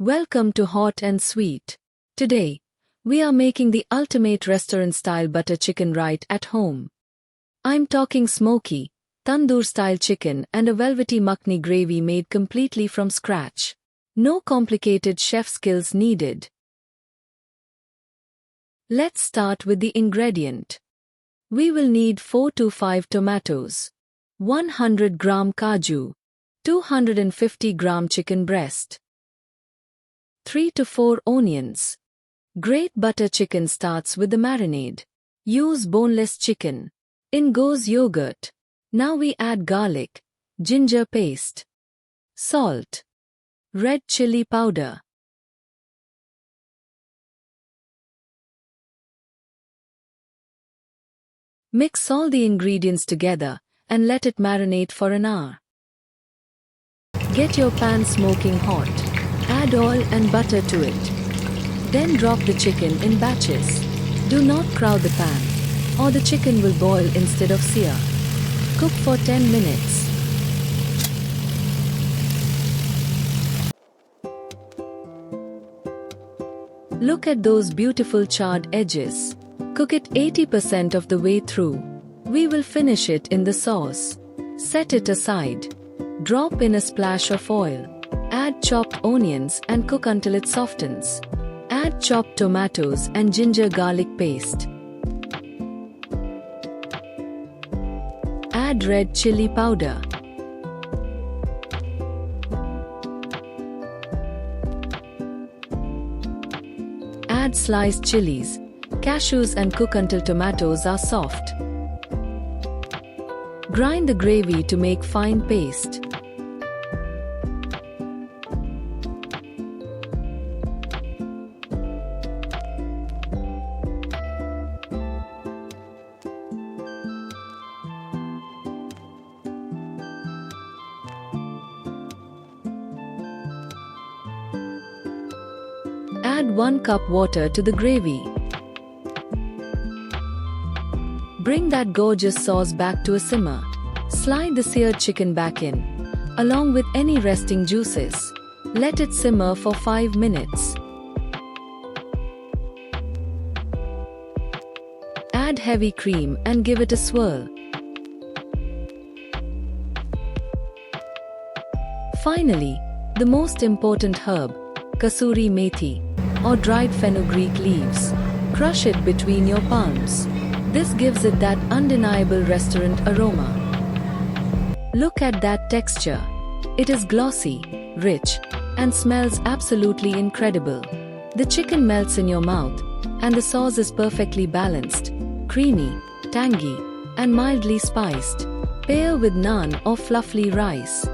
Welcome to Hott and Sweett. Today, we are making the ultimate restaurant-style butter chicken right at home. I'm talking smoky, tandoor-style chicken and a velvety makhni gravy made completely from scratch. No complicated chef skills needed. Let's start with the ingredient. We will need 4 to 5 tomatoes, 100 gram kaju, 250 gram chicken breast, 3 to 4 onions. Great butter chicken starts with the marinade. Use boneless chicken. In goes yogurt. Now we add garlic, ginger paste, salt, red chili powder, mix all the ingredients together and let it marinate for an hour. Get your pan smoking hot. Add oil and butter to it. Then drop the chicken in batches. Do not crowd the pan, or the chicken will boil instead of sear. Cook for 10 minutes. Look at those beautiful charred edges. Cook it 80% of the way through. We will finish it in the sauce. Set it aside. Drop in a splash of oil. Add chopped onions and cook until it softens. Add chopped tomatoes and ginger garlic paste. Add red chili powder. Add sliced chilies, cashews and cook until tomatoes are soft. Grind the gravy to make fine paste. Add 1 cup water to the gravy. Bring that gorgeous sauce back to a simmer. Slide the seared chicken back in, along with any resting juices. Let it simmer for 5 minutes. Add heavy cream and give it a swirl. Finally, the most important herb, kasuri methi, or dried fenugreek leaves. Crush it between your palms. This gives it that undeniable restaurant aroma. Look at that texture. It is glossy, rich, and smells absolutely incredible. The chicken melts in your mouth, and the sauce is perfectly balanced, creamy, tangy, and mildly spiced. Pair with naan or fluffy rice.